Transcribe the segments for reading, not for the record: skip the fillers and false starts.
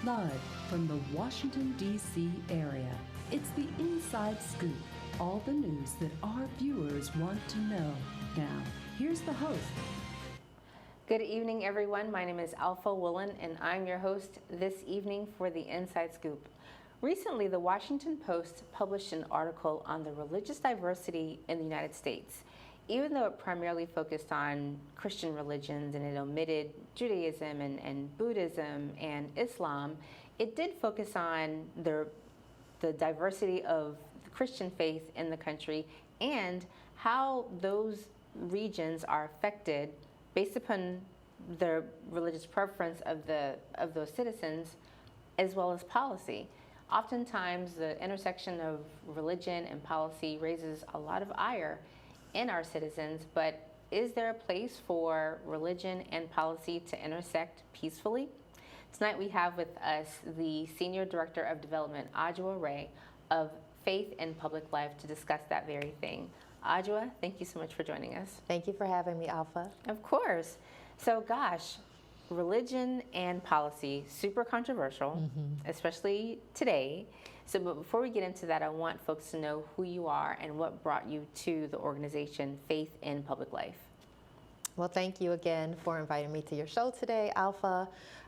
Live from the Washington, D.C. area, it's the Inside Scoop. All the news that our viewers want to know. Now, here's the host. Good evening, everyone. My name is Alpha Woolen, and I'm your host this evening for the Inside Scoop. Recently, the Washington Post published an article on the religious diversity in the United States. Even though it primarily focused on Christian religions and it omitted Judaism and Buddhism and Islam, it did focus on the diversity of the Christian faith in the country and how those regions are affected based upon the religious preference of those citizens, as well as policy. Oftentimes, the intersection of religion and policy raises a lot of ire in our citizens, but is there a place for religion and policy to intersect peacefully? Tonight we have with us the Senior Director of Development, Adwoa Rey, of Faith in Public Life to discuss that very thing. Adwoa, thank you so much for joining us. Thank you for having me, Alpha. Of course. So gosh, religion and policy, super controversial, especially today. So but before we get into that, I want folks to know who you are and what brought you to the organization Faith in Public Life. Well, thank you again for inviting me to your show today, Alpha.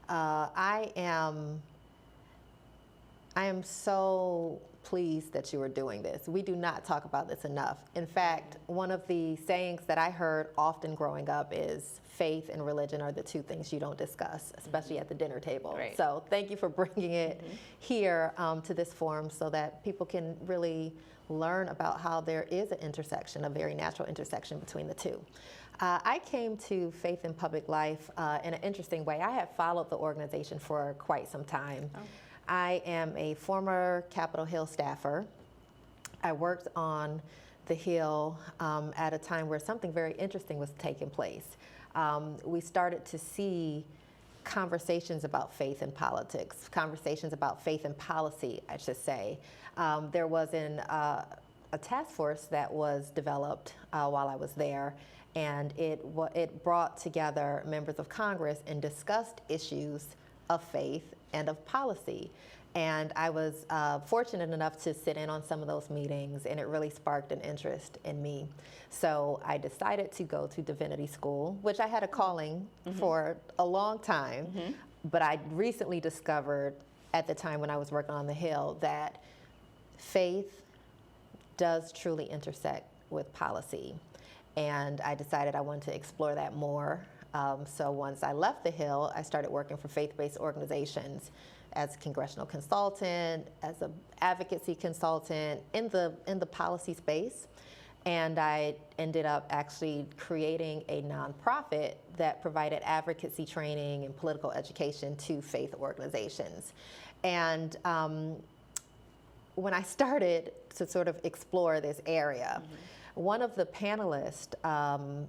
I am so pleased that you are doing this. We do not talk about this enough. In fact, one of the sayings that I heard often growing up is faith and religion are the two things you don't discuss, especially at the dinner table. Right. So thank you for bringing it here to this forum so that people can really learn about how there is an intersection, a very natural intersection between the two. I came to Faith in Public Life in an interesting way. I have followed the organization for quite some time. Oh. I am a former Capitol Hill staffer. I worked on the Hill at a time where something very interesting was taking place. We started to see conversations about faith and politics, conversations about faith and policy, I should say. There was a task force that was developed while I was there, and it brought together members of Congress and discussed issues of faith and of policy. And I was fortunate enough to sit in on some of those meetings, and it really sparked an interest in me. So I decided to go to divinity school, which I had a calling for a long time, but I recently discovered at the time when I was working on the Hill that faith does truly intersect with policy. And I decided I wanted to explore that more. So once I left the Hill, I started working for faith-based organizations as a congressional consultant, as an advocacy consultant in the policy space. And I ended up actually creating a nonprofit that provided advocacy training and political education to faith organizations. And when I started to sort of explore this area, one of the panelists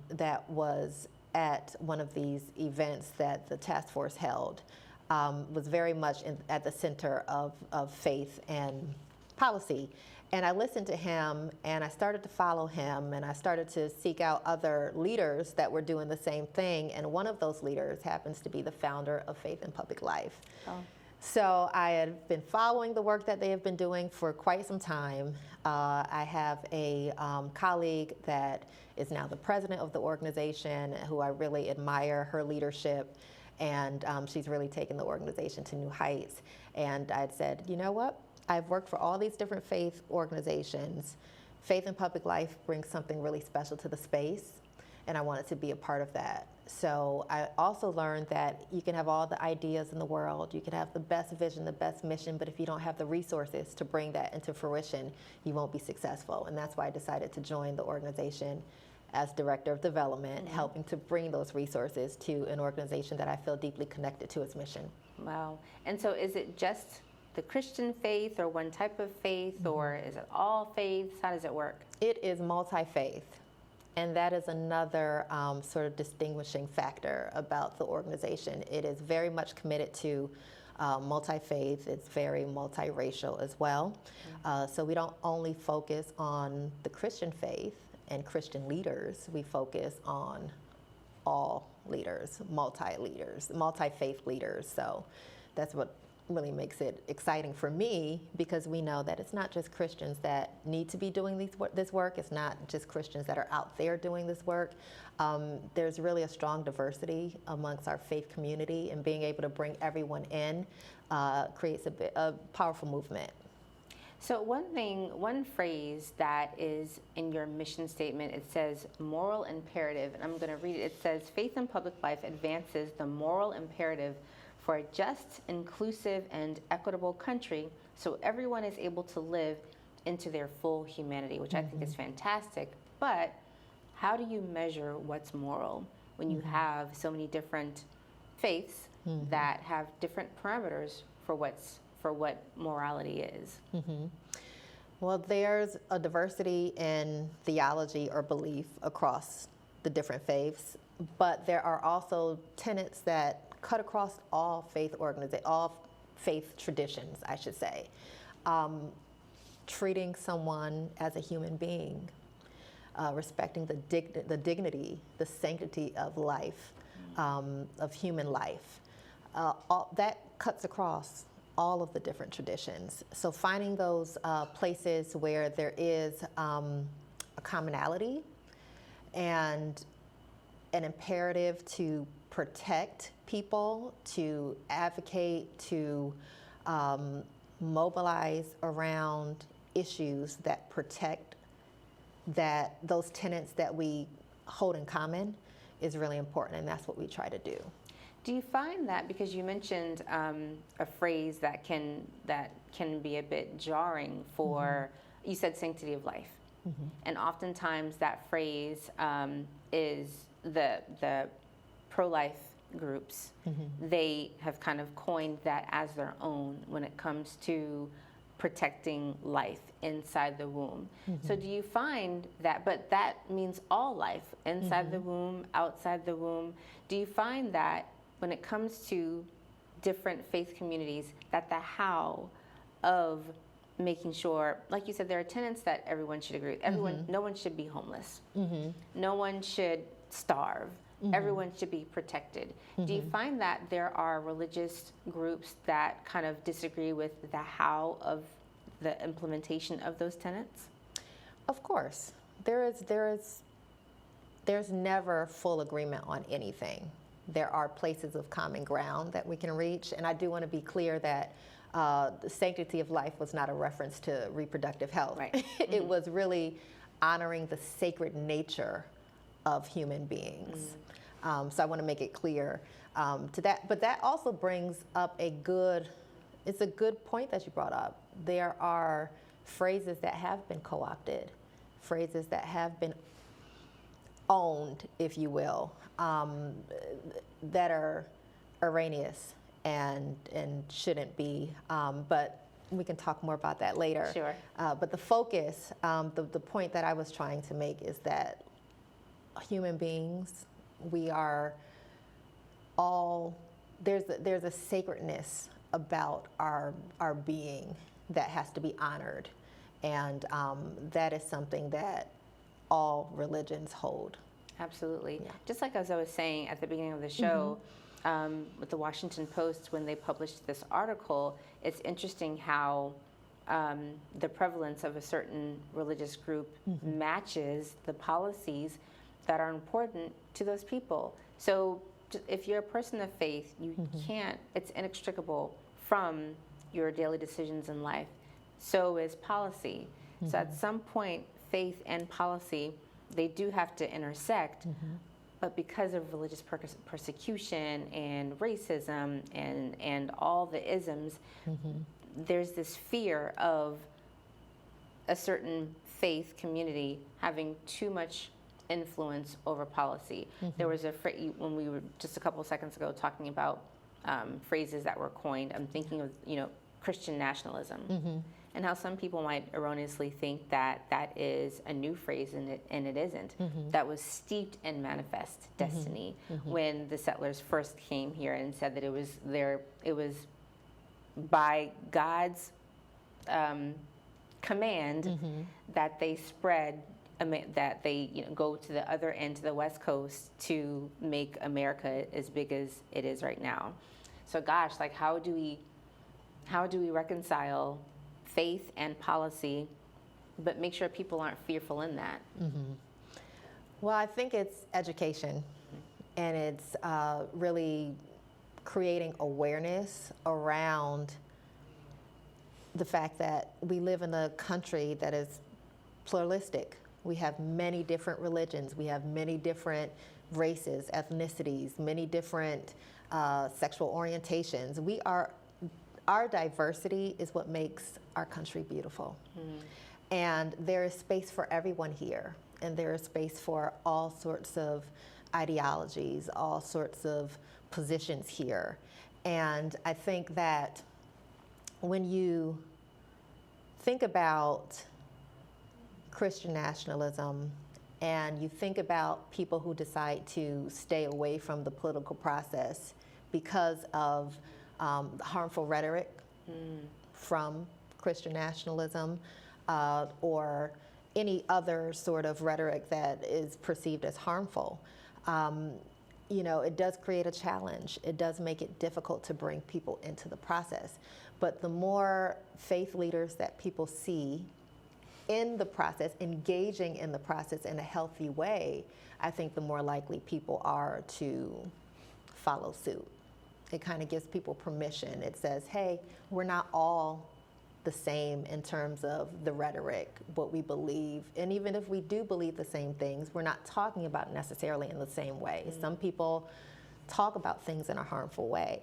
that was at one of these events that the task force held was very much at the center of faith and policy. And I listened to him, and I started to follow him, and I started to seek out other leaders that were doing the same thing. And one of those leaders happens to be the founder of Faith in Public Life. Oh. So I had been following the work that they have been doing for quite some time. I have a colleague that is now the president of the organization, who I really admire her leadership, and she's really taken the organization to new heights. And I'd said, you know what? I've worked for all these different faith organizations. Faith in Public Life brings something really special to the space, and I wanted to be a part of that. So I also learned that you can have all the ideas in the world, you can have the best vision, the best mission, but if you don't have the resources to bring that into fruition, you won't be successful. And that's why I decided to join the organization as Director of Development, helping to bring those resources to an organization that I feel deeply connected to its mission. Wow. And so is it just the Christian faith or one type of faith, or is it all faiths? How does it work? It is multi-faith. And that is another sort of distinguishing factor about the organization. It is very much committed to multi-faith. It's very multiracial as well. So we don't only focus on the Christian faith and Christian leaders. We focus on all leaders, multi-faith leaders. So that's what really makes it exciting for me, because we know that it's not just Christians that need to be doing this work. It's not just Christians that are out there doing this work. There's really a strong diversity amongst our faith community, and being able to bring everyone in creates a powerful movement. So one phrase that is in your mission statement, it says moral imperative, and I'm going to read it. It says, faith in public life advances the moral imperative for a just, inclusive, and equitable country so everyone is able to live into their full humanity, which I think is fantastic. But how do you measure what's moral when you have so many different faiths that have different parameters for what morality is? Well, there's a diversity in theology or belief across the different faiths, but there are also tenets that cut across all faith traditions, I should say. Treating someone as a human being, respecting the dignity, the sanctity of life, of human life. That cuts across all of the different traditions. So finding those places where there is a commonality and an imperative to protect people, to advocate, to mobilize around issues that protect those tenets that we hold in common is really important, and that's what we try to do. Do you find that, because you mentioned a phrase that can be a bit jarring for, you said sanctity of life, and oftentimes that phrase is the pro-life groups, they have kind of coined that as their own when it comes to protecting life inside the womb. So do you find that, but that means all life, inside the womb, outside the womb. Do you find that when it comes to different faith communities, that the how of making sure, like you said, there are tenets that everyone should agree with. No one should be homeless. No one should starve. Everyone should be protected. Do you find that there are religious groups that kind of disagree with the how of the implementation of those tenets? Of course. There's never full agreement on anything. There are places of common ground that we can reach, and I do want to be clear that the sanctity of life was not a reference to reproductive health. Right. It was really honoring the sacred nature of human beings. So I want to make it clear to that. But that also brings up it's a good point that you brought up. There are phrases that have been co-opted, phrases that have been owned, if you will, that are erroneous and shouldn't be. But we can talk more about that later. Sure. But the focus, the point that I was trying to make is that human beings, we are all, there's a sacredness about our being that has to be honored, and that is something that all religions hold. Absolutely. Yeah. Just like as I was saying at the beginning of the show, with the Washington Post, when they published this article, it's interesting how the prevalence of a certain religious group matches the policies that are important to those people. So if you're a person of faith, you can't, it's inextricable from your daily decisions in life. So is policy. So at some point, faith and policy, they do have to intersect, but because of religious persecution and racism and all the isms, there's this fear of a certain faith community having too much influence over policy. There was a phrase when we were just a couple of seconds ago talking about phrases that were coined. I'm thinking of Christian nationalism, and how some people might erroneously think that that is a new phrase, and it isn't. That was steeped in manifest destiny when the settlers first came here and said that it was by God's command that they spread, that they go to the other end, to the West Coast, to make America as big as it is right now. So gosh, like how do we How do we reconcile faith and policy, but make sure people aren't fearful in that? Well, I think it's education, and it's really creating awareness around the fact that we live in a country that is pluralistic. We have many different religions. We have many different races, ethnicities, many different sexual orientations. Our diversity is what makes our country beautiful. And there is space for everyone here. And there is space for all sorts of ideologies, all sorts of positions here. And I think that when you think about Christian nationalism and you think about people who decide to stay away from the political process because of harmful rhetoric from Christian nationalism or any other sort of rhetoric that is perceived as harmful, it does create a challenge. It does make it difficult to bring people into the process. But the more faith leaders that people see in the process, engaging in the process in a healthy way, I think the more likely people are to follow suit. It kind of gives people permission. It says, hey, we're not all the same in terms of the rhetoric, what we believe. And even if we do believe the same things, we're not talking about necessarily in the same way. Some people talk about things in a harmful way.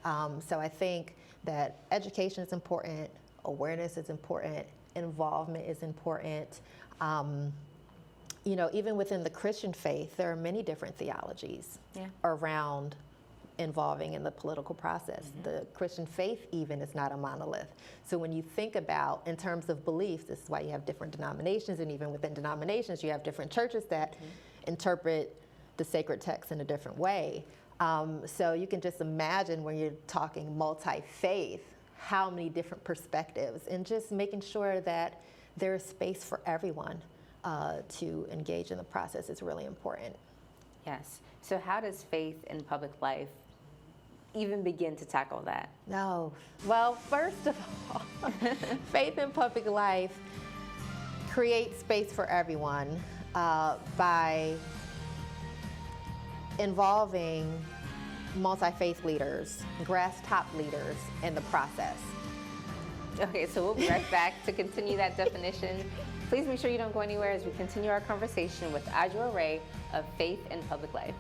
So I think that education is important, awareness is important, involvement is important. Even within the Christian faith, there are many different theologies around involving in the political process. The Christian faith even is not a monolith. So when you think about, in terms of beliefs, this is why you have different denominations, and even within denominations, you have different churches that interpret the sacred text in a different way. So you can just imagine when you're talking multi-faith, how many different perspectives, and just making sure that there is space for everyone to engage in the process is really important. Yes. So how does faith in public life even begin to tackle that? No. Well, first of all, faith in public life creates space for everyone by involving multi-faith leaders, grass top leaders in the process. Okay, so we'll be right back to continue that definition. Please make sure you don't go anywhere as we continue our conversation with Adwoa Rey of Faith in Public Life.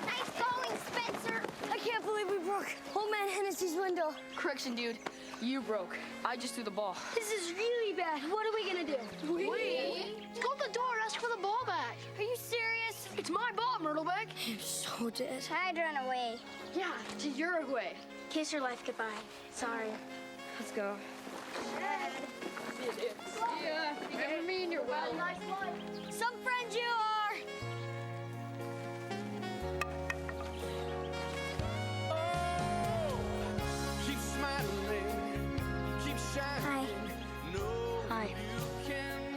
Nice going, Spencer! I can't believe we broke Old Man Hennessy's window. Correction, dude. You broke. I just threw the ball. This is really bad. What are we gonna do? We? Go to the door and ask for the ball back. Are you serious? It's my ball, Myrtleback. You're so dead. I'd run away. Yeah, to Uruguay. Kiss your life goodbye. Sorry. Let's go. Yeah, you never mean you're well. Nice one. Some friends you are. Keep smiling, keep shining. Hi.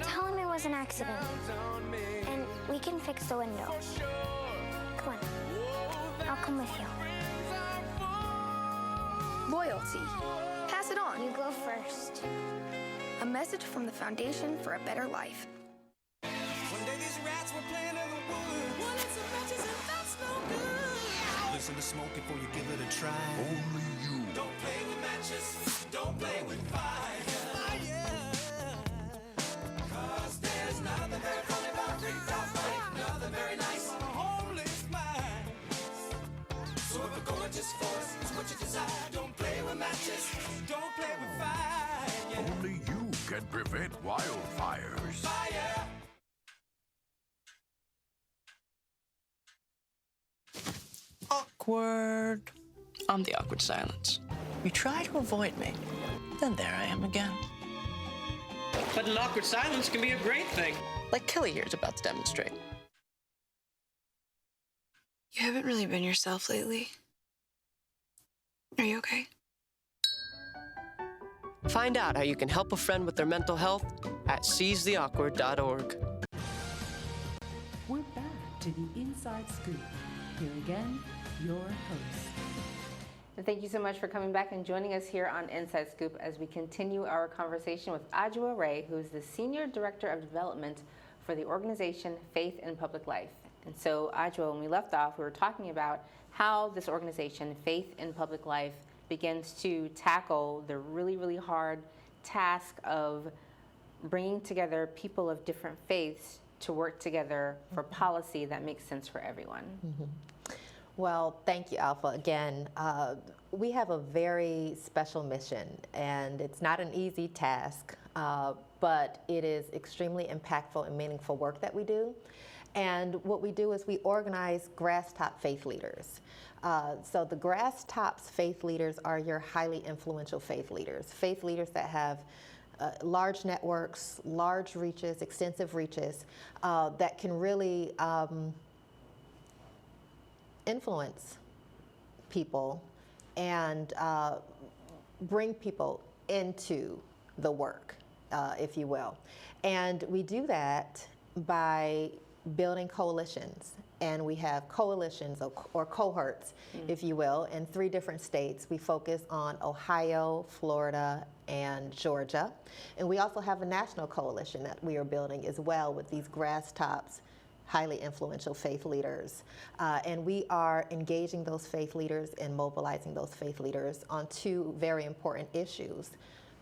Tell him it was an accident. And we can fix the window. Come on. I'll come with you. Loyalty. Pass it on. You go first. A message from the Foundation for a Better Life. One day these rats were playing in the woods. Well, it's a matches and that's no good. Listen to smoke before you give it a try. Only you. Don't play with matches. Don't play with fire. Cause there's nothing very funny about rigged off life. Nothing very nice on a homeless mind. So if a gorgeous force is what you desire, don't play with matches. Don't play with fire. Only you can prevent wildfires. Fire. Awkward. I'm the awkward silence. You try to avoid me, then there I am again. But an awkward silence can be a great thing. Like Kelly here is about to demonstrate. You haven't really been yourself lately. Are you okay? Find out how you can help a friend with their mental health at seizetheawkward.org. We're back to the Inside Scoop. here again, your host. And thank you so much for coming back and joining us here on Inside Scoop as we continue our conversation with Adwoa Rey, who is the Senior Director of Development for the organization Faith in Public Life. And so, Adwoa, when we left off, we were talking about how this organization, Faith in Public Life, begins to tackle the really, really hard task of bringing together people of different faiths to work together for policy that makes sense for everyone. Well, thank you, Alpha. Again, we have a very special mission, and it's not an easy task, but it is extremely impactful and meaningful work that we do. And what we do is we organize grass top faith leaders. So the grass tops faith leaders are your highly influential faith leaders that have large networks, large reaches, extensive reaches that can really influence people and bring people into the work, if you will. And we do that by building coalitions. And we have coalitions or cohorts, if you will, in 3 different states. We focus on Ohio, Florida, and Georgia. And we also have a national coalition that we are building as well with these grass tops, highly influential faith leaders. And we are engaging those faith leaders and mobilizing those faith leaders on 2 very important issues,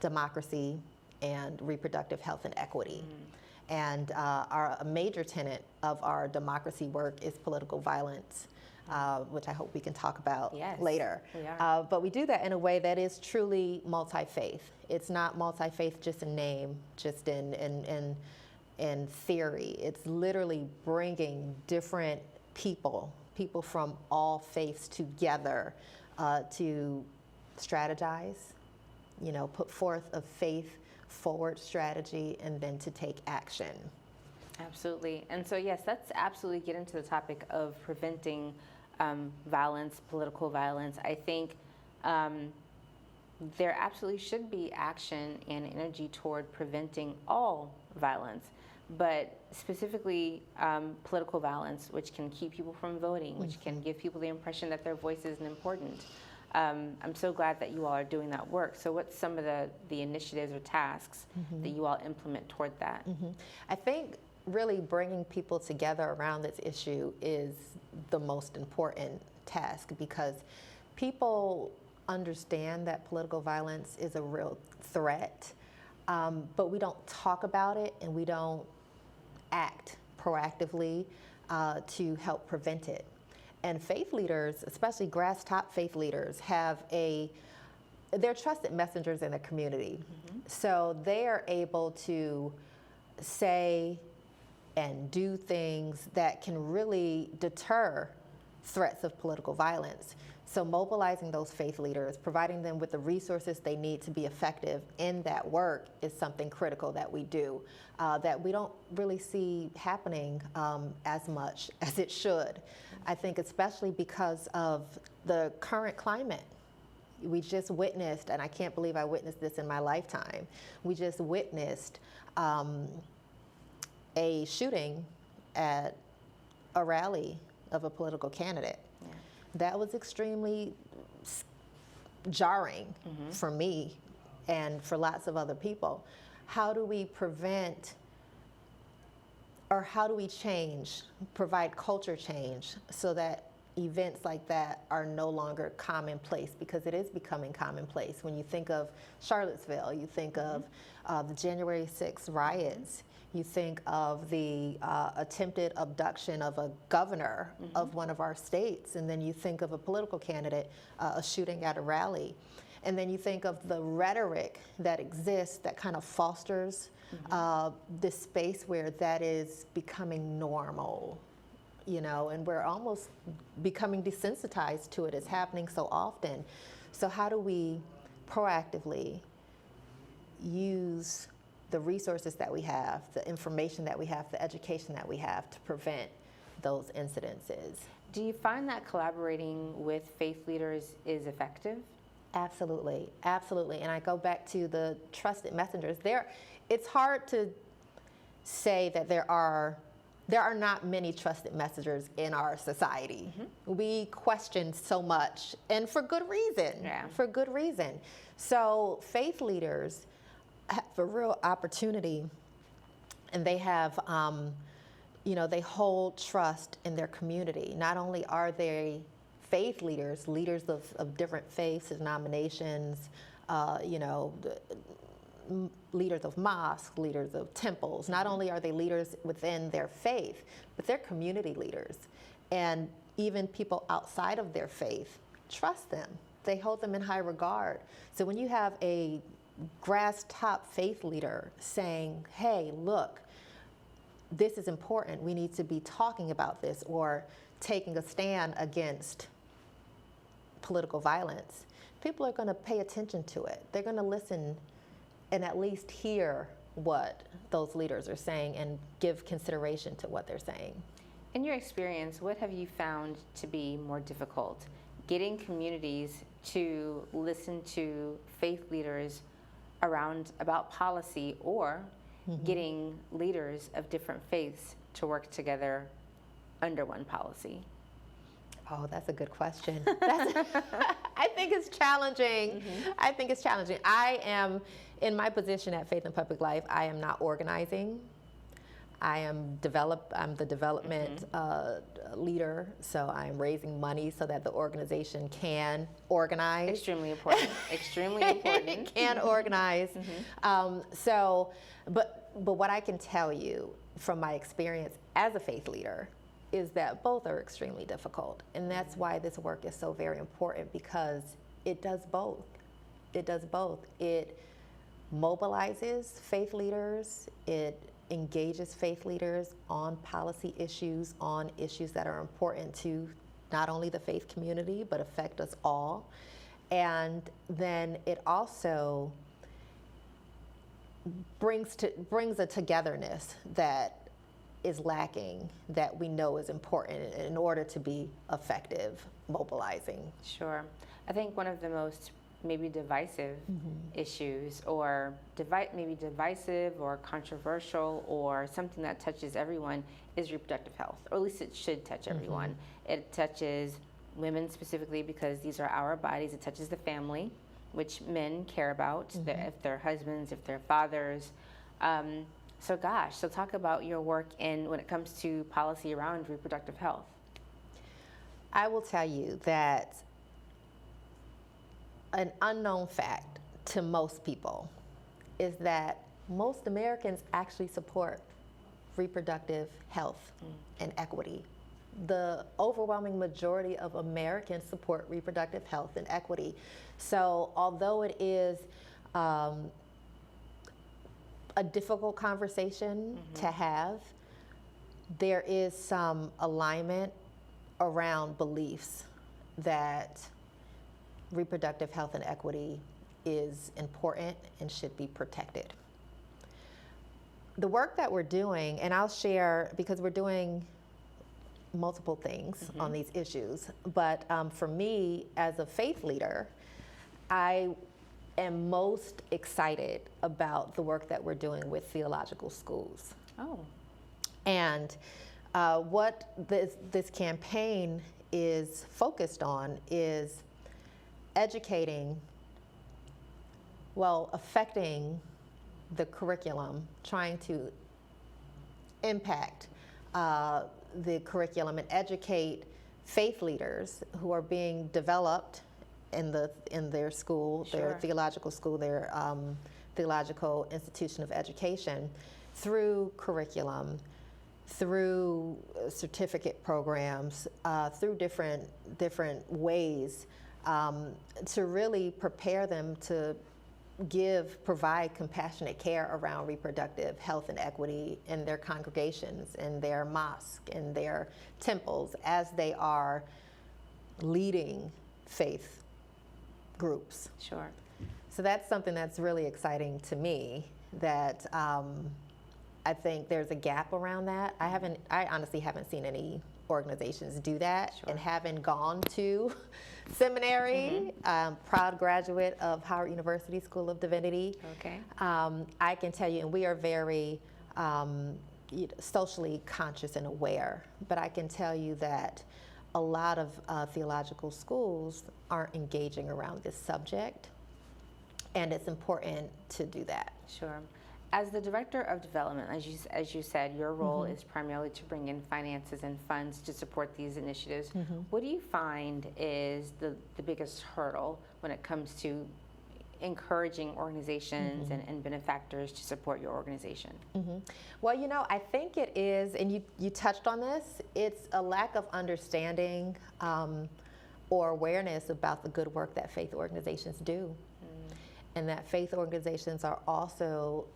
democracy and reproductive health and equity. And a major tenet of our democracy work is political violence, which I hope we can talk about later. But we do that in a way that is truly multi-faith. It's not multi-faith just in name, just in theory. It's literally bringing different people from all faiths together to strategize, put forth a faith forward strategy, and then to take action. Absolutely. And so, yes, let's absolutely get into the topic of preventing violence, political violence. I think there absolutely should be action and energy toward preventing all violence, but specifically political violence, which can keep people from voting, which can give people the impression that their voice isn't important. I'm so glad that you all are doing that work. So what's some of the initiatives or tasks that you all implement toward that? I think really bringing people together around this issue is the most important task, because people understand that political violence is a real threat, but we don't talk about it and we don't act proactively to help prevent it. And faith leaders, especially grass top faith leaders, they're trusted messengers in the community. So they are able to say and do things that can really deter threats of political violence. So mobilizing those faith leaders, providing them with the resources they need to be effective in that work is something critical that we do, that we don't really see happening as much as it should. I think especially because of the current climate. We just witnessed, and I can't believe I witnessed this in my lifetime, we just witnessed a shooting at a rally of a political candidate. That was extremely jarring for me and for lots of other people. How do we prevent, or how do we change, provide culture change so that events like that are no longer commonplace, because it is becoming commonplace. When you think of Charlottesville, you think of the January 6th riots, you think of the attempted abduction of a governor of one of our states, and then you think of a political candidate, a shooting at a rally. And then you think of the rhetoric that exists that kind of fosters this space where that is becoming normal, you know, and we're almost becoming desensitized to it. It's happening so often. So how do we proactively use the resources that we have, the information that we have, the education that we have to prevent those incidences? Do you find that collaborating with faith leaders is effective? Absolutely, absolutely. And I go back to the trusted messengers. It's hard to say that there are there are not many trusted messengers in our society. We question so much, and for good reason. Yeah. For good reason. So faith leaders have a real opportunity, and they have, they hold trust in their community. Not only are they faith leaders, leaders of different faiths, denominations, leaders of mosques, leaders of temples. Not only are they leaders within their faith, but they're community leaders. And even people outside of their faith trust them. They hold them in high regard. So when you have a grass top faith leader saying, hey, look, this is important, we need to be talking about this, or taking a stand against political violence, people are going to pay attention to it. They're going to listen and at least hear what those leaders are saying and give consideration to what they're saying. In your experience, what have you found to be more difficult? Getting communities to listen to faith leaders about policy, or getting leaders of different faiths to work together under one policy? Oh, that's a good question. I think it's challenging. I think it's challenging. I am, in my position at Faith and Public Life, I am not organizing. I'm the development leader, so I'm raising money so that the organization can organize. Extremely important. Extremely important. Can organize. But what I can tell you from my experience as a faith leader is that both are extremely difficult. And that's why this work is so very important, because it does both. It does both. It mobilizes faith leaders. It engages faith leaders on policy issues, on issues that are important to not only the faith community, but affect us all. And then it also brings a togetherness that is lacking, that we know is important in order to be effective mobilizing. Sure. I think one of the most maybe divisive issues, or maybe divisive or controversial, or something that touches everyone, is reproductive health, or at least it should touch everyone. It touches women specifically because these are our bodies. It touches the family, which men care about, if they're husbands, if they're fathers. So talk about your work when it comes to policy around reproductive health. I will tell you that an unknown fact to most people is that most Americans actually support reproductive health and equity. The overwhelming majority of Americans support reproductive health and equity. So although it is a difficult conversation to have, there is some alignment around beliefs that reproductive health and equity is important and should be protected. The work that we're doing, and I'll share, because we're doing multiple things on these issues, but for me as a faith leader, I am most excited about the work that we're doing with theological schools. Oh. And what this campaign is focused on is educating, affecting the curriculum, trying to impact the curriculum and educate faith leaders who are being developed in their school, their theological school, their theological institution of education, through curriculum, through certificate programs, through different ways, to really prepare them to provide compassionate care around reproductive health and equity in their congregations, in their mosques, in their temples, as they are leading faith groups. Sure. So that's something that's really exciting to me, that I think there's a gap around that. I honestly haven't seen any organizations do that, and haven't gone to seminary. Proud graduate of Howard University School of Divinity. Okay. I can tell you, and we are very socially conscious and aware. But I can tell you that a lot of theological schools aren't engaging around this subject, and it's important to do that. Sure. As the Director of Development, as you said, your role is primarily to bring in finances and funds to support these initiatives. What do you find is the biggest hurdle when it comes to encouraging organizations and benefactors to support your organization? Well, you know, I think it is, and you touched on this, it's a lack of understanding or awareness about the good work that faith organizations do. And that faith organizations are also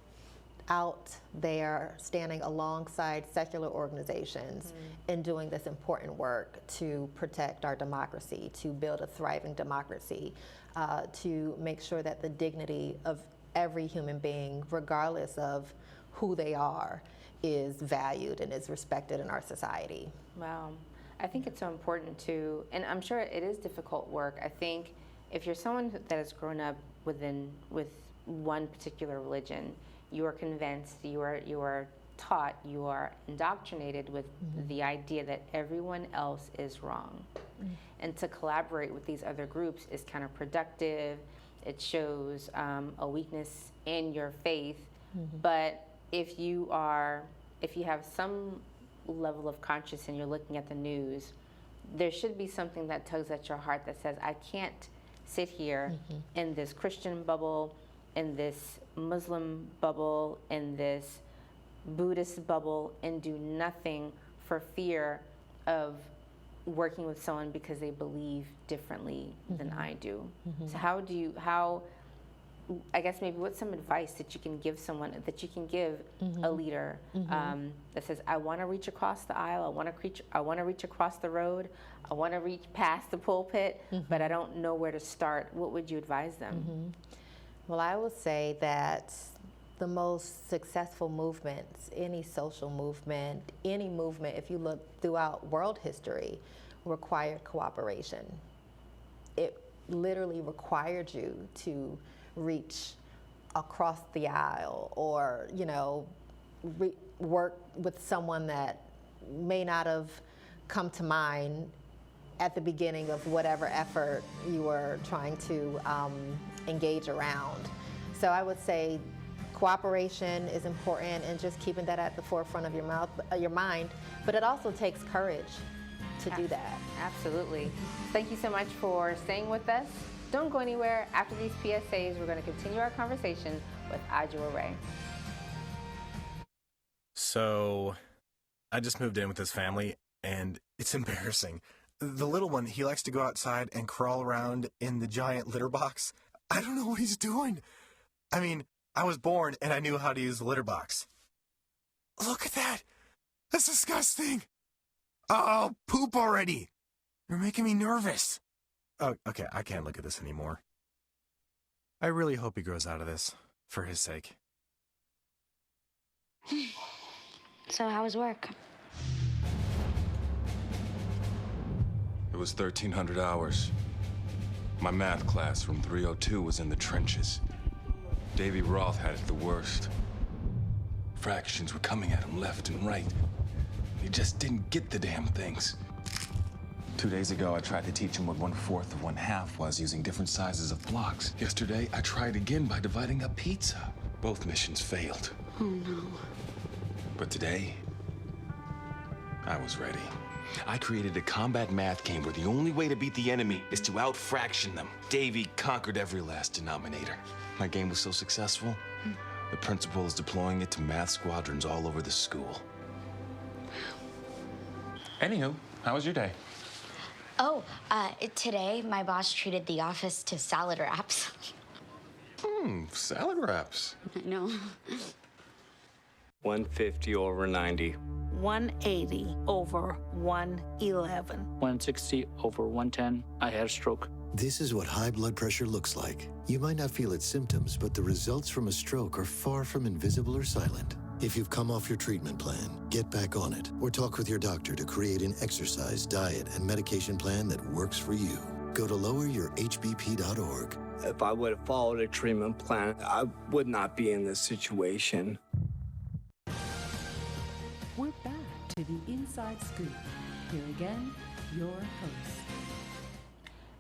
out there standing alongside secular organizations in doing this important work to protect our democracy, to build a thriving democracy, to make sure that the dignity of every human being, regardless of who they are, is valued and is respected in our society. Wow. I think it's so important to, and I'm sure it is difficult work. I think if you're someone that has grown up with one particular religion, you are convinced, you are taught, you are indoctrinated with the idea that everyone else is wrong. And to collaborate with these other groups is counterproductive. It shows a weakness in your faith. But if you have some level of conscience and you're looking at the news, there should be something that tugs at your heart that says, I can't sit here in this Christian bubble, in this Muslim bubble, in this Buddhist bubble, and do nothing for fear of working with someone because they believe differently than I do. So I guess maybe what's some advice that you can give someone, that you can give a leader that says, I want to reach across the aisle, I want to reach across the road, I want to reach past the pulpit, but I don't know where to start. What would you advise them? Well, I would say that the most successful movements, any social movement, any movement, if you look throughout world history, required cooperation. It literally required you to reach across the aisle, or, you know, work with someone that may not have come to mind at the beginning of whatever effort you were trying to engage around. So I would say cooperation is important, and just keeping that at the forefront of your mind. But it also takes courage to do that. Absolutely. Thank you so much for staying with us. Don't go anywhere. After these PSAs, we're going to continue our conversation with Adwoa Rey. So, I just moved in with this family, and it's embarrassing. The little one, he likes to go outside and crawl around in the giant litter box. I don't know what he's doing. I mean, I was born and I knew how to use the litter box. Look at that. That's disgusting. Oh, poop already. You're making me nervous. Oh, okay, I can't look at this anymore. I really hope he grows out of this, for his sake. So how was work? It was 1,300 hours. My math class from 302 was in the trenches. Davy Roth had it the worst. Fractions were coming at him left and right. He just didn't get the damn things. 2 days ago, I tried to teach him what 1/4 of 1/2 was, using different sizes of blocks. Yesterday, I tried again by dividing up pizza. Both missions failed. Oh, no. But today, I was ready. I created a combat math game where the only way to beat the enemy is to out-fraction them. Davy conquered every last denominator. My game was so successful, the principal is deploying it to math squadrons all over the school. Anywho, how was your day? Oh, today my boss treated the office to salad wraps. Salad wraps. No. 150 over 90. 180 over 111. 160 over 110. I had a stroke. This is what high blood pressure looks like. You might not feel its symptoms, but the results from a stroke are far from invisible or silent. If you've come off your treatment plan, get back on it, or talk with your doctor to create an exercise, diet, and medication plan that works for you. Go to loweryourhbp.org. If I would have followed a treatment plan, I would not be in this situation. to the Inside Scoop. Here again, your host.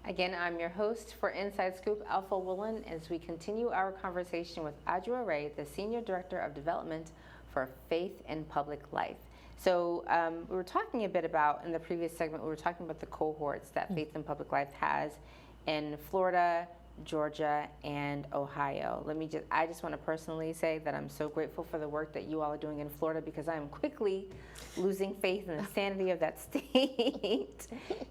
Again, I'm your host for Inside Scoop, Alpha Woolen, as we continue our conversation with Adwoa Rey, the Senior Director of Development for Faith in Public Life. So we were talking a bit about, in the previous segment, we were talking about the cohorts that Faith in Public Life has in Florida, Georgia, and Ohio. I just want to personally say that I'm so grateful for the work that you all are doing in Florida, because I am quickly losing faith in the sanity of that state.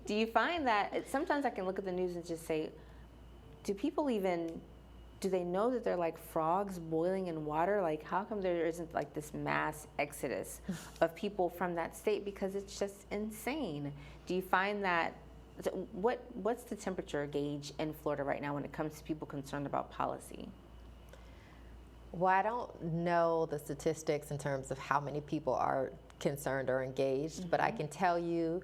Do you find that sometimes I can look at the news and just say, do they know that they're like frogs boiling in water? Like, how come there isn't like this mass exodus of people from that state? Because it's just insane. Do you find that, what's the temperature gauge in Florida right now when it comes to people concerned about policy? Well, I don't know the statistics in terms of how many people are concerned or engaged, but I can tell you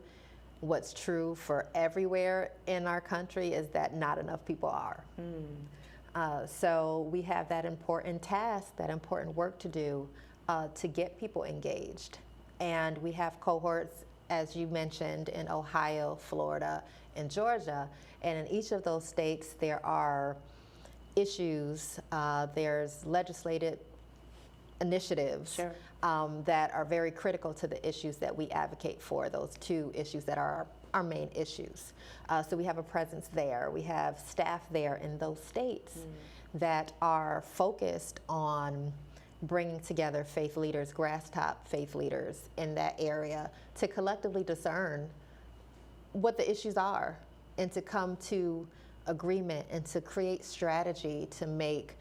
what's true for everywhere in our country is that not enough people are. So we have that important task, that important work to do to get people engaged. And we have cohorts, as you mentioned, in Ohio, Florida, and Georgia. And in each of those states, there are issues, there's legislative initiatives that are very critical to the issues that we advocate for, those two issues that are our main issues. So we have a presence there. We have staff there in those states that are focused on bringing together faith leaders, grass top faith leaders in that area to collectively discern what the issues are and to come to agreement and to create strategy to make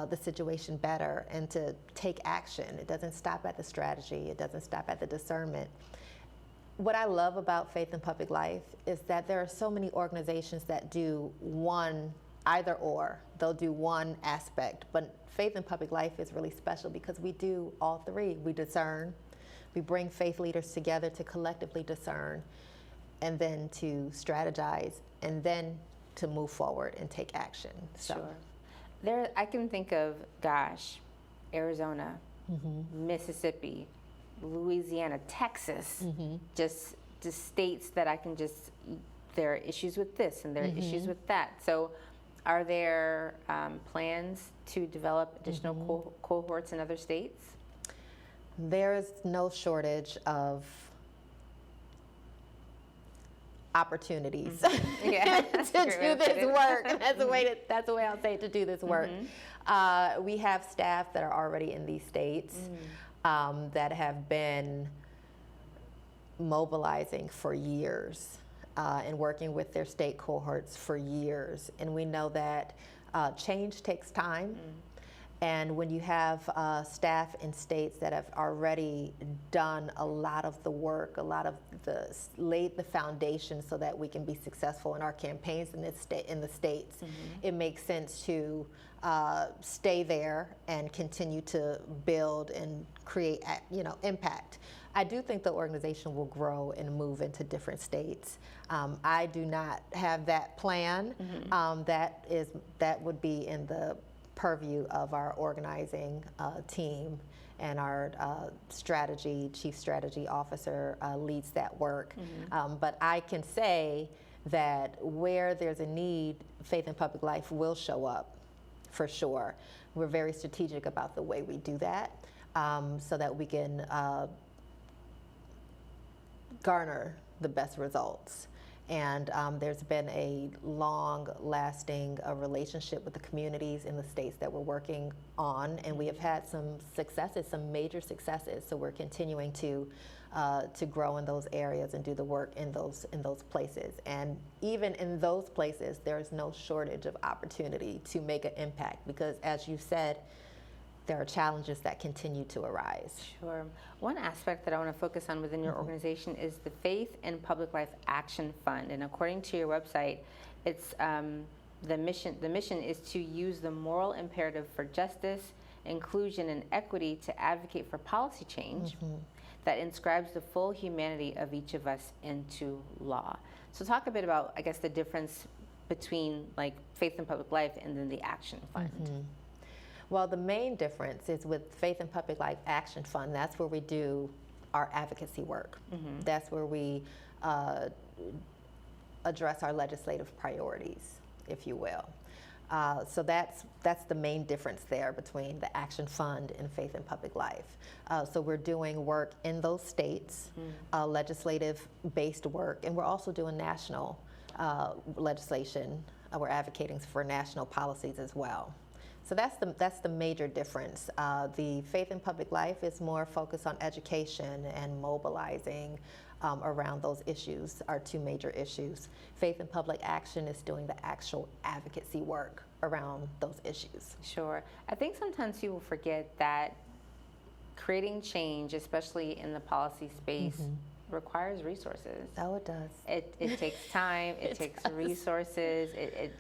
the situation better and to take action. It doesn't stop at the strategy. It doesn't stop at the discernment. What I love about Faith in Public Life is that there are so many organizations that do one, either or. They'll do one aspect, but Faith in Public Life is really special because we do all three. We discern, we bring faith leaders together to collectively discern, and then to strategize, and then to move forward and take action. So. Sure. I can think of, Arizona, Mississippi, Louisiana, Texas, just states that I can there are issues with this and there are issues with that. So are there plans to develop additional cohorts in other states? There is no shortage of opportunities to do this work. That's the way I'll say it, to do this work. We have staff that are already in these states that have been mobilizing for years and working with their state cohorts for years. And we know that change takes time. And when you have staff in states that have already done a lot of the work, laid the foundation so that we can be successful in our campaigns in the states, it makes sense to stay there and continue to build and create, impact. I do think the organization will grow and move into different states. I do not have that plan. That would be in the purview of our organizing team, and our chief strategy officer leads that work. But I can say that where there's a need, Faith in Public Life will show up for sure. We're very strategic about the way we do that so that we can garner the best results. And there's been a long-lasting relationship with the communities in the states that we're working on, and we have had some successes, some major successes. So we're continuing to grow in those areas and do the work in those places. And even in those places, there is no shortage of opportunity to make an impact because, as you said, there are challenges that continue to arise. Sure. One aspect that I want to focus on within your organization is the Faith in Public Life Action Fund. And according to your website, it's the mission is to use the moral imperative for justice, inclusion, and equity to advocate for policy change that inscribes the full humanity of each of us into law. So talk a bit about, I guess, the difference between like Faith in Public Life and then the Action Fund. Well, the main difference is with Faith in Public Life Action Fund, that's where we do our advocacy work. That's where we address our legislative priorities, if you will. So that's the main difference there between the Action Fund and Faith in Public Life. So we're doing work in those states, legislative-based work, and we're also doing national legislation. We're advocating for national policies as well. So that's the major difference. The Faith in Public Life is more focused on education and mobilizing around those issues, our two major issues. Faith in Public Action is doing the actual advocacy work around those issues. Sure. I think sometimes people forget that creating change, especially in the policy space, requires resources. Oh, it does. It takes time, it takes resources,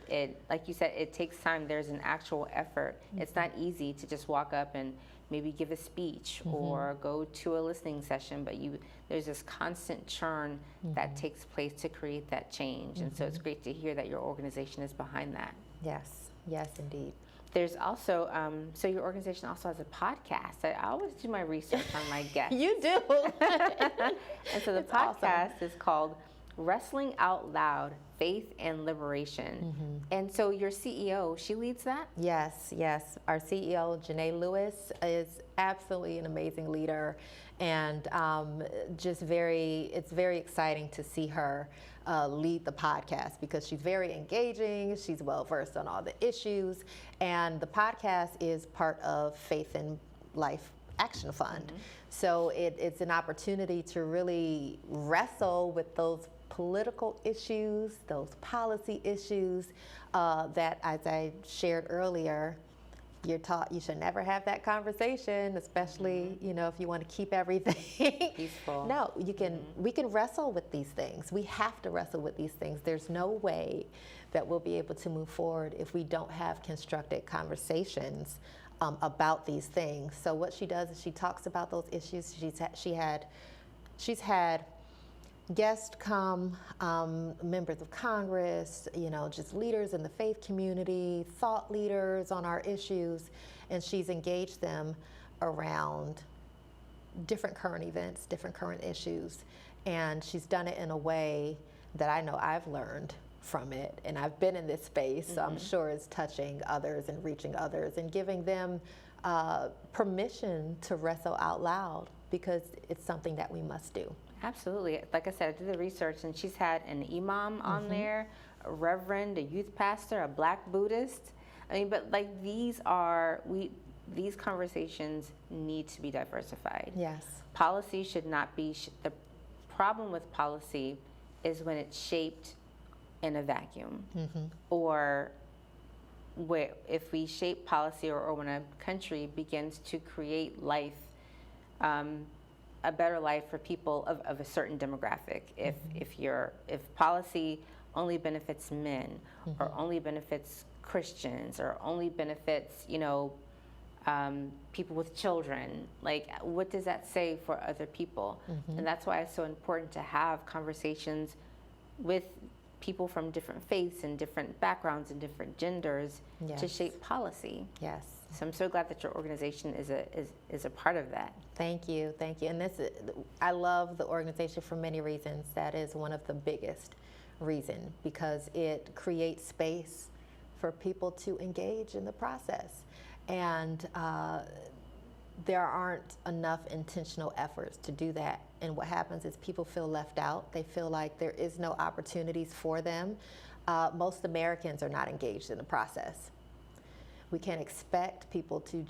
it like you said, it takes time. There's an actual effort. It's not easy to just walk up and maybe give a speech or go to a listening session, but there's this constant churn that takes place to create that change. And so it's great to hear that your organization is behind that. Yes, yes, indeed. There's also, so your organization also has a podcast. I always do my research on my guests. You do. And so the podcast is called Wrestling Out Loud, Faith and Liberation. And so your CEO, she leads that? Yes, yes. Our CEO, Janae Lewis, is absolutely an amazing leader, and it's very exciting to see her lead the podcast because she's very engaging, she's well versed on all the issues, and the podcast is part of Faith in Life Action Fund. So it's an opportunity to really wrestle with those political issues, those policy issues that, as I shared earlier, you're taught you should never have that conversation, especially if you want to keep everything peaceful. No, we can wrestle with these things. We have to wrestle with these things. There's no way that we'll be able to move forward if we don't have constructed conversations about these things. So what she does is she talks about those issues. She's had guests come, members of Congress, just leaders in the faith community, thought leaders on our issues, and she's engaged them around different current events, different current issues, and she's done it in a way that I know I've learned from it, and I've been in this space, so I'm sure it's touching others and reaching others and giving them permission to wrestle out loud because it's something that we must do. Absolutely. Like I said, I did the research, and she's had an imam on there, a reverend, a youth pastor, a black Buddhist. I mean, but like these conversations need to be diversified. Yes. Policy should not be, the problem with policy is when it's shaped in a vacuum, or if we shape policy, or when a country begins to create life, a better life for people of a certain demographic. If policy only benefits men, or only benefits Christians, or only benefits people with children, like what does that say for other people? And that's why it's so important to have conversations with people from different faiths and different backgrounds and different genders to shape policy. Yes. So I'm so glad that your organization is a part of that. Thank you, thank you. And I love the organization for many reasons. That is one of the biggest reasons, because it creates space for people to engage in the process. And there aren't enough intentional efforts to do that. And what happens is people feel left out. They feel like there is no opportunities for them. Most Americans are not engaged in the process. We can't expect people to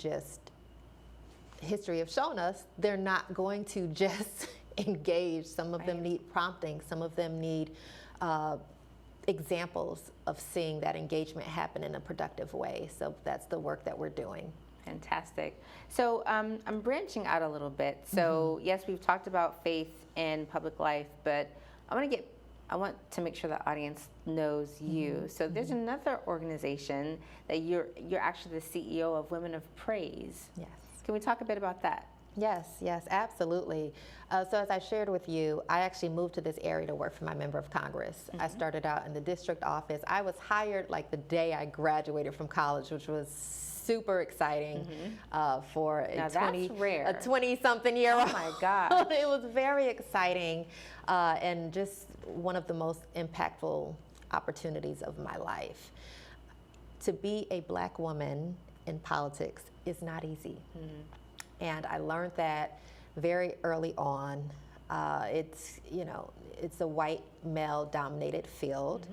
history have shown us, they're not going to just engage. Some of them need prompting. Some of them need examples of seeing that engagement happen in a productive way. So that's the work that we're doing. Fantastic. So I'm branching out a little bit. So yes, we've talked about faith and public life, but I want to make sure the audience knows you. So there's another organization that you're actually the CEO of, Women of Praise. Yes. Can we talk a bit about that? Yes, yes, absolutely. So as I shared with you, I actually moved to this area to work for my member of Congress. I started out in the district office. I was hired like the day I graduated from college, which was super exciting for a 20-something year old. Oh my God. It was very exciting and just one of the most impactful opportunities of my life. To be a Black woman in politics is not easy. And I learned that very early on. It's a white male-dominated field,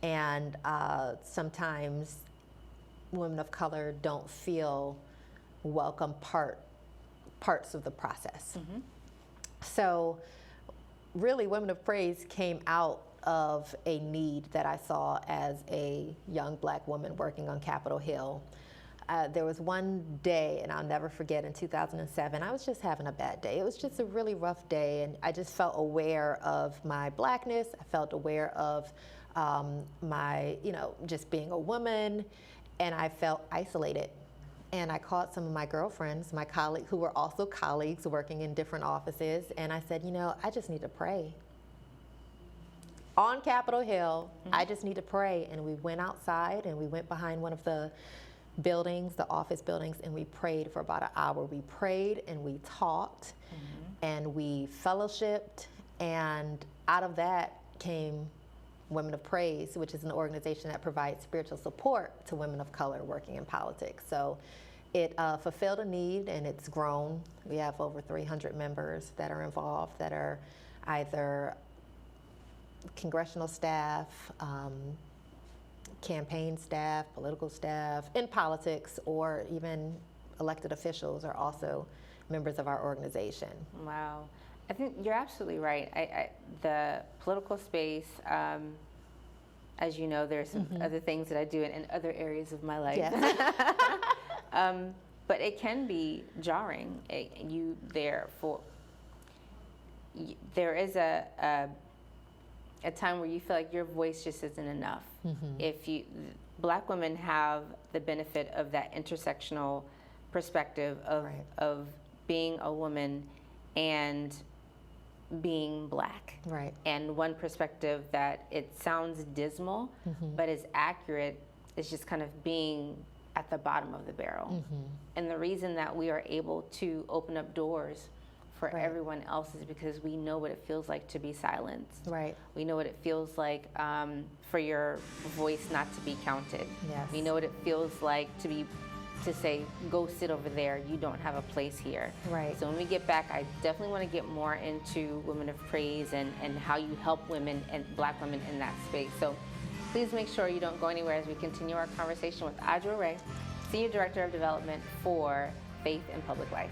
and sometimes women of color don't feel welcome parts of the process. So, really, Women of Praise came out of a need that I saw as a young Black woman working on Capitol Hill. There was one day, and I'll never forget, in 2007, I was just having a bad day. It was just a really rough day, and I just felt aware of my Blackness. I felt aware of my, just being a woman, and I felt isolated. And I called some of my girlfriends, my colleagues, who were also colleagues working in different offices, and I said, I just need to pray. On Capitol Hill, I just need to pray. And we went outside, and we went behind one of the buildings, the office buildings, and we prayed for about an hour. We prayed and we talked and we fellowshipped, and out of that came Women of Praise, which is an organization that provides spiritual support to women of color working in politics. So it fulfilled a need, and it's grown. We have over 300 members that are involved that are either congressional staff, campaign staff, political staff, in politics, or even elected officials are also members of our organization. Wow. I think you're absolutely right. The political space, as you know, there's some other things that I do in other areas of my life. Yes. But it can be jarring. There is a time where you feel like your voice just isn't enough. Black women have the benefit of that intersectional perspective of being a woman and being Black. Right. And one perspective that it sounds dismal, but is accurate, is just kind of being at the bottom of the barrel. And the reason that we are able to open up doors for everyone else is because we know what it feels like to be silenced. Right. We know what it feels like for your voice not to be counted. Yes. We know what it feels like to say, go sit over there, you don't have a place here. Right. So when we get back, I definitely want to get more into Women of Praise and how you help women and Black women in that space. So please make sure you don't go anywhere as we continue our conversation with Adwoa Rey, Senior Director of Development for Faith in Public Life.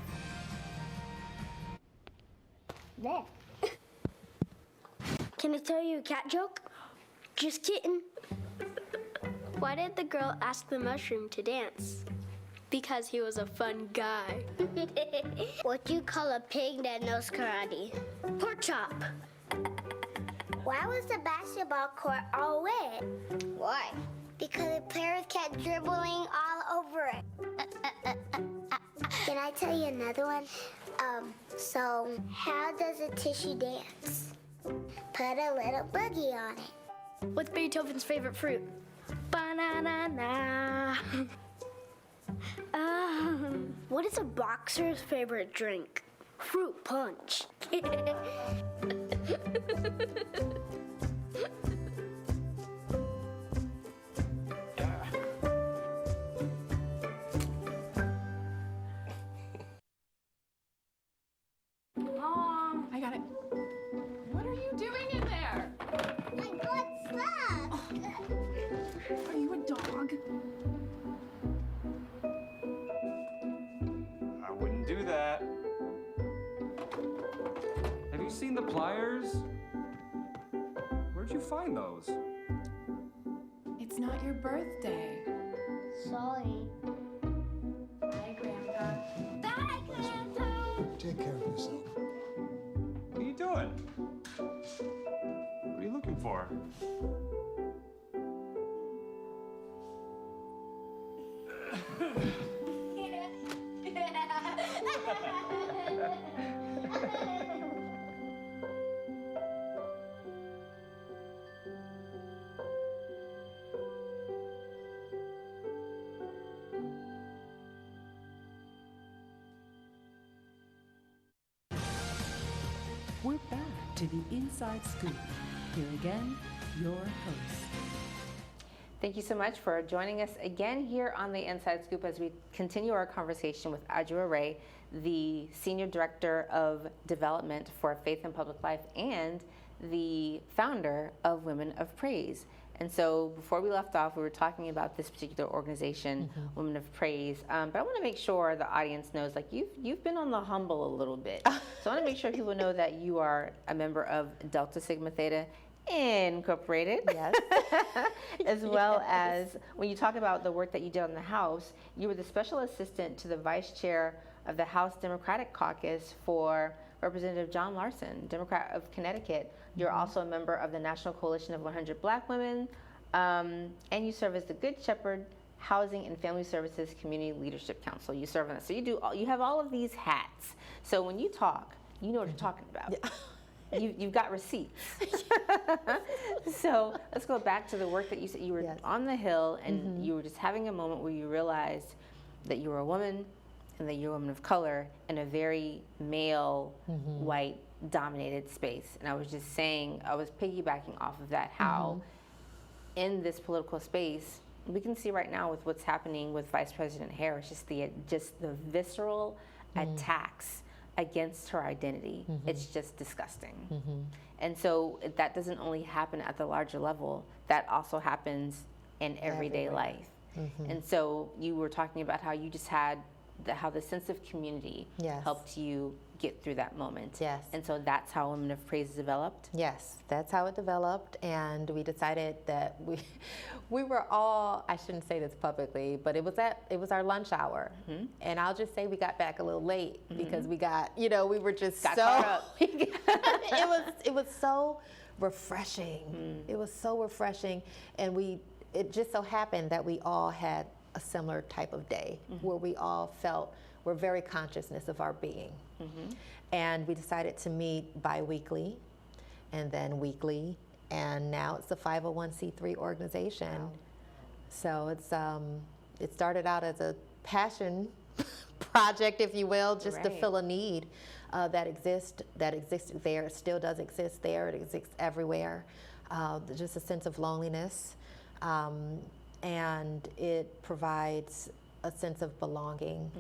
There. Can I tell you a cat joke? Just kidding. Why did the girl ask the mushroom to dance? Because he was a fun guy. What do you call a pig that knows karate? Pork chop. Why was the basketball court all wet? Why? Because the players kept dribbling all over it. Can I tell you another one? So how does a tissue dance? Put a little boogie on it. What's Beethoven's favorite fruit? Banana. What is a boxer's favorite drink? Fruit punch. Mom, I got it. What are you doing in there? I got stuck. Are you a dog? I wouldn't do that. Have you seen the pliers? Where'd you find those? It's not your birthday. Sorry. Bye, Grandpa. Bye, Grandpa. Take care of yourself. What are you doing? What are you looking for? we're back to the Inside Scoop. Here again, your host. Thank you so much for joining us again here on the Inside Scoop as we continue our conversation with Adwoa Rey, the Senior Director of Development for Faith and Public Life and the founder of Women of Praise. And so before we left off, we were talking about this particular organization, Women of Praise. But I want to make sure the audience knows, like, you've been on the humble a little bit. So I want to make sure people know that you are a member of Delta Sigma Theta Incorporated. Yes. As well as when you talk about the work that you did on the House, you were the special assistant to the vice chair of the House Democratic Caucus for Representative John Larson, Democrat of Connecticut. You're also a member of the National Coalition of 100 Black Women, and you serve as the Good Shepherd Housing and Family Services Community Leadership Council. You serve on that. So you have all of these hats. So when you talk, you know what you're talking about. Yeah. You've got receipts. So let's go back to the work that you said. You were on the Hill, and you were just having a moment where you realized that you were a woman and that you're a woman of color in a very male, white dominated space. And I was just saying, I was piggybacking off of that, how in this political space, we can see right now with what's happening with Vice President Harris, just the visceral attacks against her identity. It's just disgusting. And so that doesn't only happen at the larger level, that also happens in everyday life. And so you were talking about how you just had how the sense of community helped you get through that moment. Yes. And so that's how Women of Praise developed? Yes, that's how it developed, and we decided that we were all, I shouldn't say this publicly, but it was our lunch hour. And I'll just say we got back a little late because we got, we were just got so caught up. it was so refreshing. It was so refreshing, and it just so happened that we all had a similar type of day where we all were very consciousness of our being. And we decided to meet bi-weekly and then weekly, and now it's a 501c3 organization. Wow. So it started out as a passion project, if you will, just to fill a need that existed there. It still does exist there. It exists everywhere. Just a sense of loneliness. And it provides a sense of belonging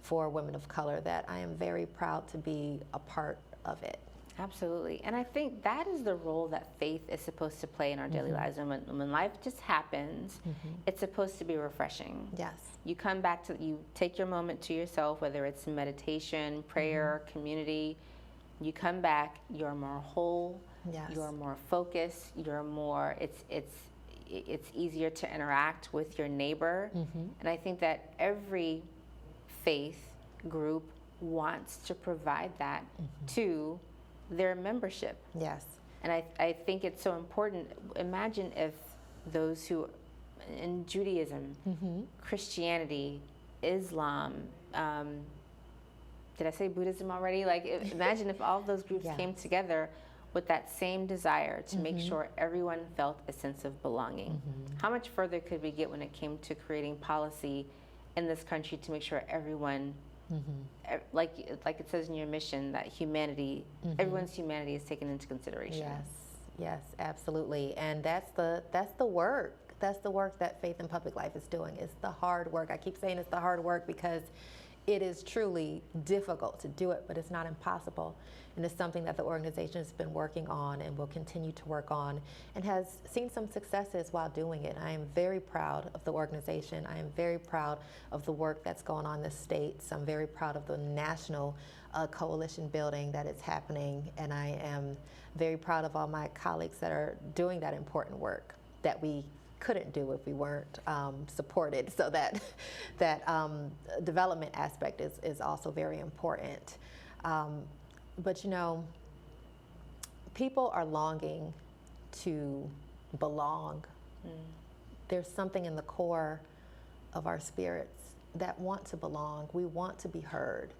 for women of color that I am very proud to be a part of it. Absolutely. And I think that is the role that faith is supposed to play in our daily lives. And when life just happens, it's supposed to be refreshing. Yes. You come back you take your moment to yourself, whether it's meditation, prayer, community. You come back, you're more whole, you're more focused, you're more, it's easier to interact with your neighbor. And I think that every faith group wants to provide that to their membership. Yes. And I think it's so important. Imagine if those who, in Judaism, Christianity, Islam, did I say Buddhism already? Imagine if all of those groups came together with that same desire to make sure everyone felt a sense of belonging. How much further could we get when it came to creating policy in this country to make sure everyone, like it says in your mission, that humanity, everyone's humanity is taken into consideration? Yes, absolutely. And that's the work. That's the work that Faith and Public Life is doing. It's the hard work. I keep saying it's the hard work because it is truly difficult to do it, but it's not impossible. And it's something that the organization has been working on and will continue to work on and has seen some successes while doing it. I am very proud of the organization. I am very proud of the work that's going on in the states. I'm very proud of the national coalition building that is happening. And I am very proud of all my colleagues that are doing that important work that we couldn't do if we weren't supported. So that development aspect is also very important. But people are longing to belong. There's something in the core of our spirits that want to belong. We want to be heard.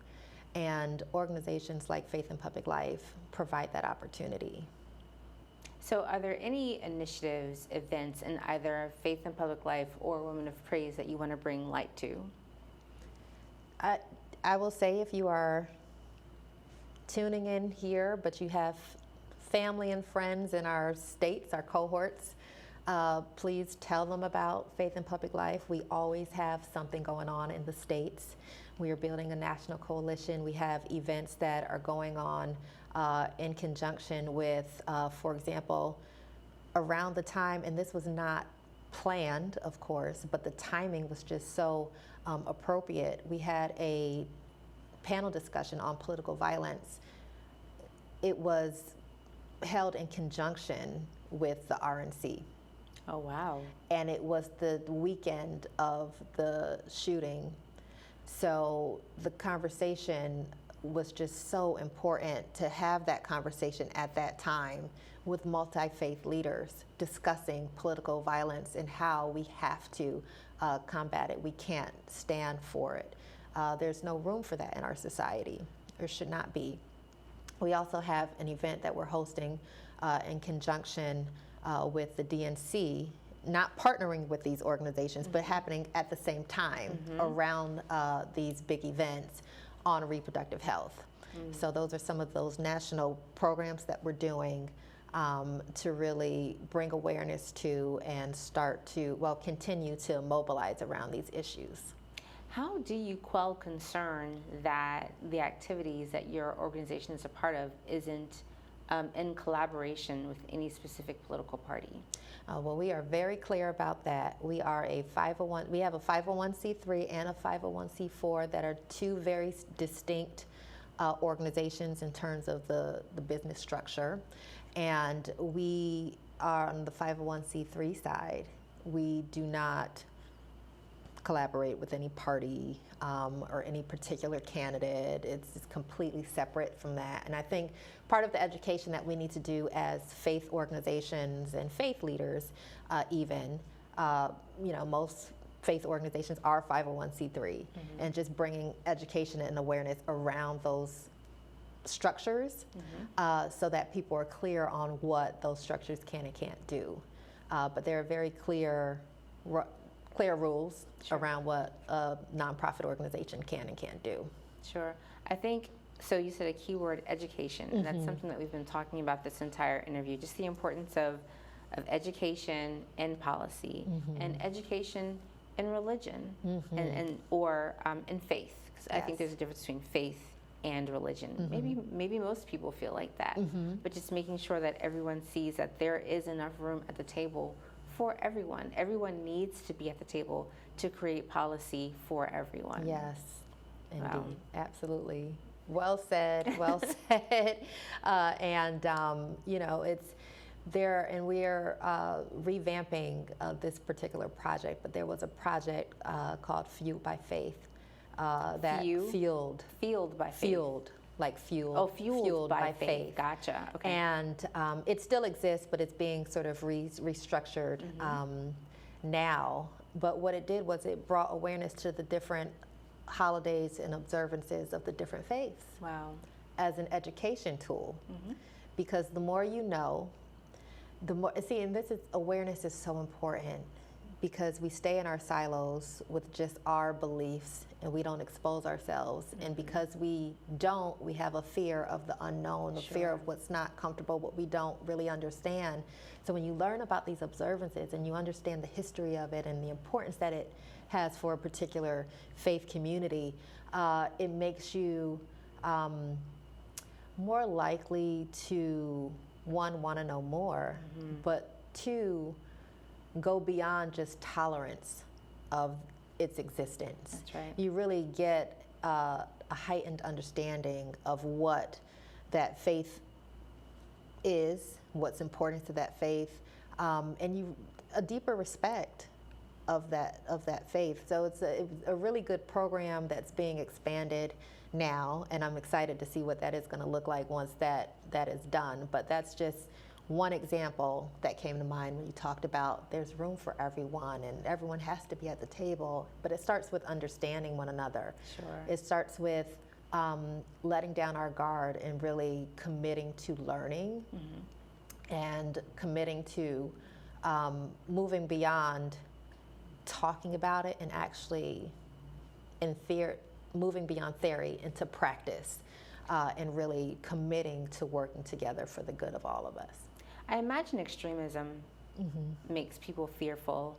And organizations like Faith and Public Life provide that opportunity. So are there any initiatives, events in either Faith and Public Life or Women of Praise that you want to bring light to? I will say if you are tuning in here, but you have family and friends in our states, our cohorts, please tell them about Faith in Public Life. We always have something going on in the states. We are building a national coalition. We have events that are going on in conjunction with, for example, around the time, and this was not planned, of course, but the timing was just so appropriate. We had a panel discussion on political violence. It was held in conjunction with the RNC. Oh, wow. And it was the weekend of the shooting. So the conversation was just so important to have that conversation at that time with multi-faith leaders discussing political violence and how we have to combat it. We can't stand for it. There's no room for that in our society. There should not be. We also have an event that we're hosting in conjunction with the DNC, not partnering with these organizations, but happening at the same time around these big events on reproductive health. So those are some of those national programs that we're doing to really bring awareness to and start to, well, continue to mobilize around these issues. How do you quell concern that the activities that your organization is a part of isn't in collaboration with any specific political party? Well, we are very clear about that. We are a 501. We have a 501c3 and a 501c4 that are two very distinct organizations in terms of the business structure. And we are on the 501c3 side. We do not collaborate with any party or any particular candidate. It's completely separate from that. And I think part of the education that we need to do as faith organizations and faith leaders even, most faith organizations are 501c3, and just bringing education and awareness around those structures so that people are clear on what those structures can and can't do. But there are very clear rules around what a nonprofit organization can and can't do. Sure. I think, so you said a keyword, education, and that's something that we've been talking about this entire interview, just the importance of education and policy, and education and religion, or in faith, because I think there's a difference between faith and religion. Maybe most people feel like that, but just making sure that everyone sees that there is enough room at the table for everyone. Everyone needs to be at the table to create policy for everyone. Yes, indeed, absolutely. Well said, well said. It's there, and we are revamping this particular project, but there was a project called Fueled by Faith. Fueled by faith. Fueled, like fuel. Oh, fueled by faith. Gotcha. Okay. And it still exists, but it's being sort of restructured now. But what it did was it brought awareness to the different holidays and observances of the different faiths. Wow. As an education tool. Because the more you know, the more, and awareness is so important, because we stay in our silos with just our beliefs and we don't expose ourselves. And because we don't, we have a fear of the unknown, a fear of what's not comfortable, what we don't really understand. So when you learn about these observances and you understand the history of it and the importance that it has for a particular faith community, it makes you more likely to, one, want to know more, but two, go beyond just tolerance of its existence. That's right. You really get a heightened understanding of what that faith is, what's important to that faith, and a deeper respect of that faith. So it's a really good program that's being expanded now, and I'm excited to see what that is going to look like once that is done. But that's just one example that came to mind when you talked about there's room for everyone and everyone has to be at the table, but it starts with understanding one another. Sure. It starts with letting down our guard and really committing to learning and committing to moving beyond talking about it and actually moving beyond theory into practice. and really committing to working together for the good of all of us. I imagine extremism makes people fearful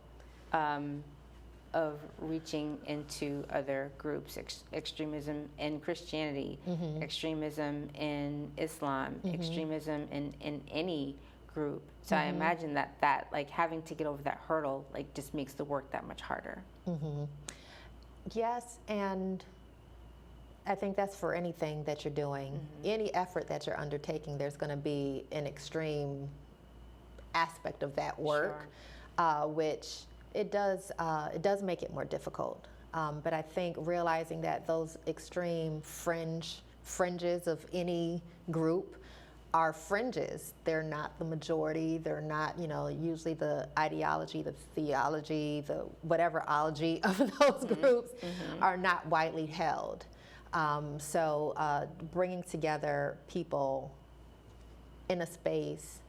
of reaching into other groups. Extremism in Christianity, extremism in Islam, extremism in any group. So I imagine that like having to get over that hurdle like just makes the work that much harder. Yes, and I think that's for anything that you're doing. Any effort that you're undertaking, there's going to be an extreme aspect of that work, which it does make it more difficult. But I think realizing that those extreme fringes of any group are fringes. They're not the majority. They're not, usually the ideology, the theology, the whatever ology of those groups are not widely held. So bringing together people in a space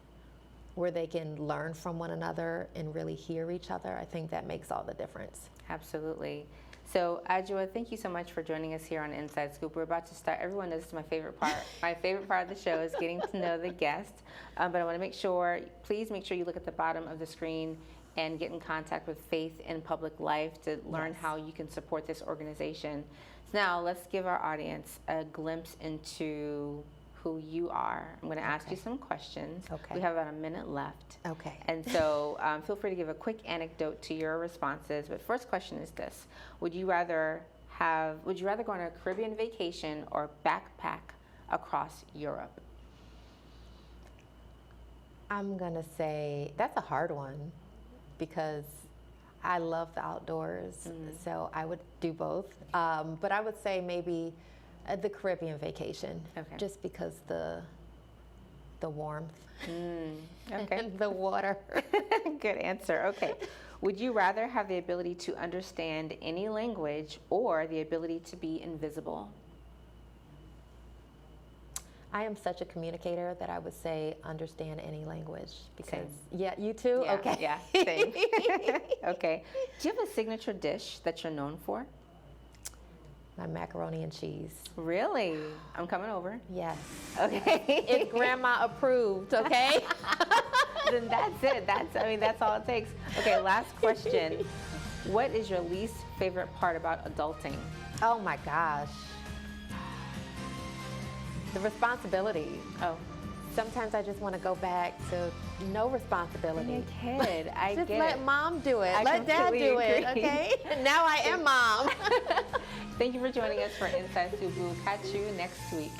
where they can learn from one another and really hear each other, I think that makes all the difference. Absolutely. So Adwoa, thank you so much for joining us here on Inside Scoop. We're about to start. Everyone knows this is my favorite part. My favorite part of the show is getting to know the guest. But I want to please make sure you look at the bottom of the screen and get in contact with Faith in Public Life to learn how you can support this organization. So now let's give our audience a glimpse into who you are. I'm going to ask you some questions. We have about a minute left. And so feel free to give a quick anecdote to your responses. But first question is this: Would you rather go on a Caribbean vacation or backpack across Europe? I'm going to say that's a hard one because I love the outdoors, so I would do both. But I would say maybe the Caribbean vacation, just because the warmth and the water. Good answer. Okay. Would you rather have the ability to understand any language or the ability to be invisible? I am such a communicator that I would say understand any language because you too? Yeah, okay. Yeah, same. Okay. Do you have a signature dish that you're known for? My macaroni and cheese. Really? I'm coming over. Yes. Okay. It's grandma approved, okay? Then that's it. That's all it takes. Okay, last question. What is your least favorite part about adulting? Oh my gosh. The responsibility. Sometimes I just want to go back to no responsibility. I'm a kid. I just get let it. mom do it. I Let dad do completely it, agree. okay? Now I am mom. Thank you for joining us for Inside Scoop. We'll catch you next week.